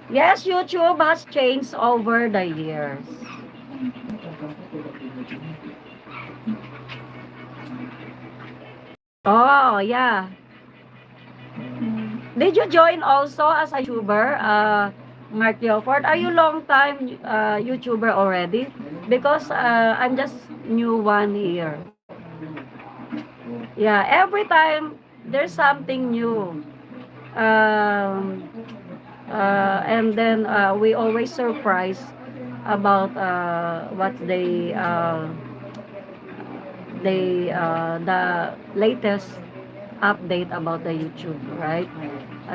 Yes, YouTube has changed over the years. Oh, yeah. Did you join also as a YouTuber, Mark Yoford? Are you long time YouTuber already? Because I'm just new one here. Yeah, every time there's something new. Um, and then we always surprise about what the latest update about the YouTube, right?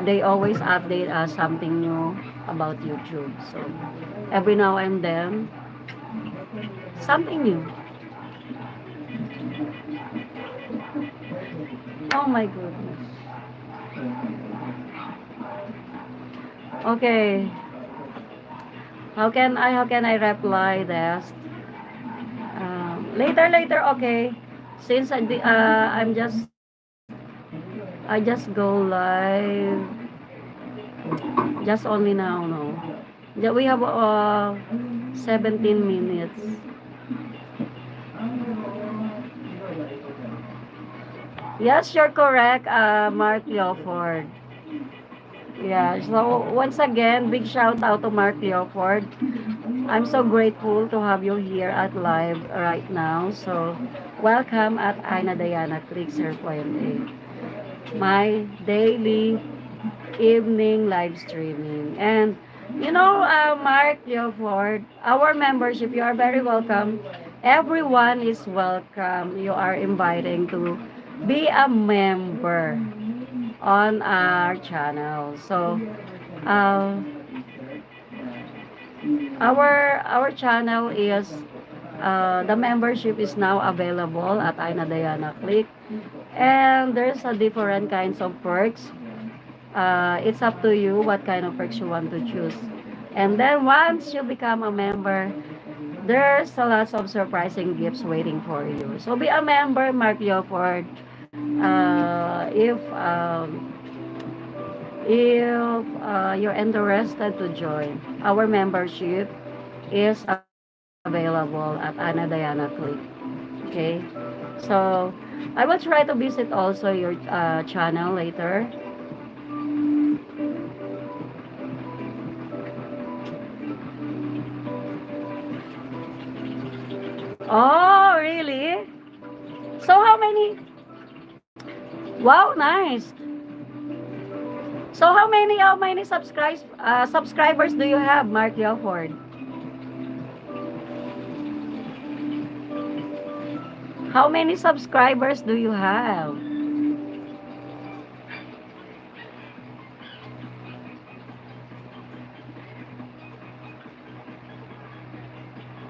They always update us something new about YouTube. So every now and then, something new. Oh my goodness. Okay. How can I reply this? Later. Okay. Since I just go live just only now. No. We have 17 minutes. Yes, you're correct, Mark Leoford. Yeah, so once again, big shout out to Mark Leoford. I'm so grateful to have you here at live right now. So, welcome at Aina Diana Click 0.8. My daily evening live streaming. And, Mark Leoford, our membership, you are very welcome. Everyone is welcome. You are inviting to be a member on our channel. So, uh, our channel is the membership is now available at Aina Diana Click, and there's a different kinds of perks. It's up to you what kind of perks you want to choose. And then once you become a member, there's a lot of surprising gifts waiting for you. So be a member, Mark Leoford. If you're interested to join, our membership is available at Ana Diana Click. Okay? So, I will try to visit also your channel later. Oh, really? So, how many? Wow, nice. So, how many subscribers do you have, Mark Leoford? How many subscribers do you have?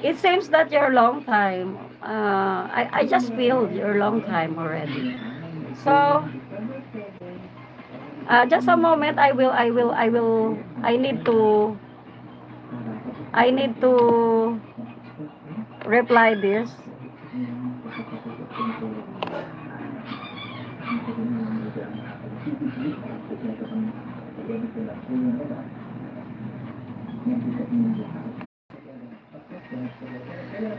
It seems that you're long time. I just feel you're long time already. So, just a moment. I need to reply this.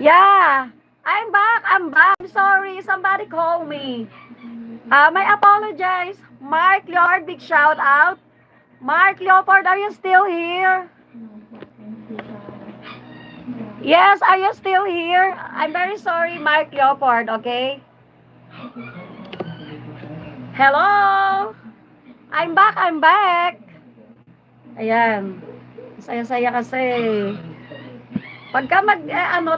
Yeah, I'm back. I'm sorry. Somebody call me. I apologize. Mark Leopard, big shout out. Mark Leopard, are you still here? Yes, are you still here? I'm very sorry, Mark Leopard, okay? Hello? I'm back. Ayan. Saya-saya kasi. Pagka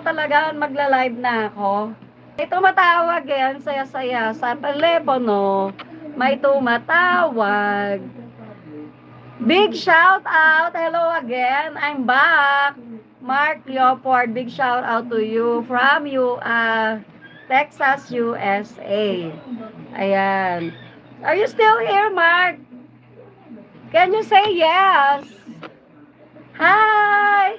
talaga, magla-live na ako. May tumatawag yan, saya-saya. Sa telepono, may tumatawag. Big shout out. Hello again. I'm back. Mark Leopard, big shout out to you from Texas, USA. Ayan. Are you still here, Mark? Can you say yes? Hi!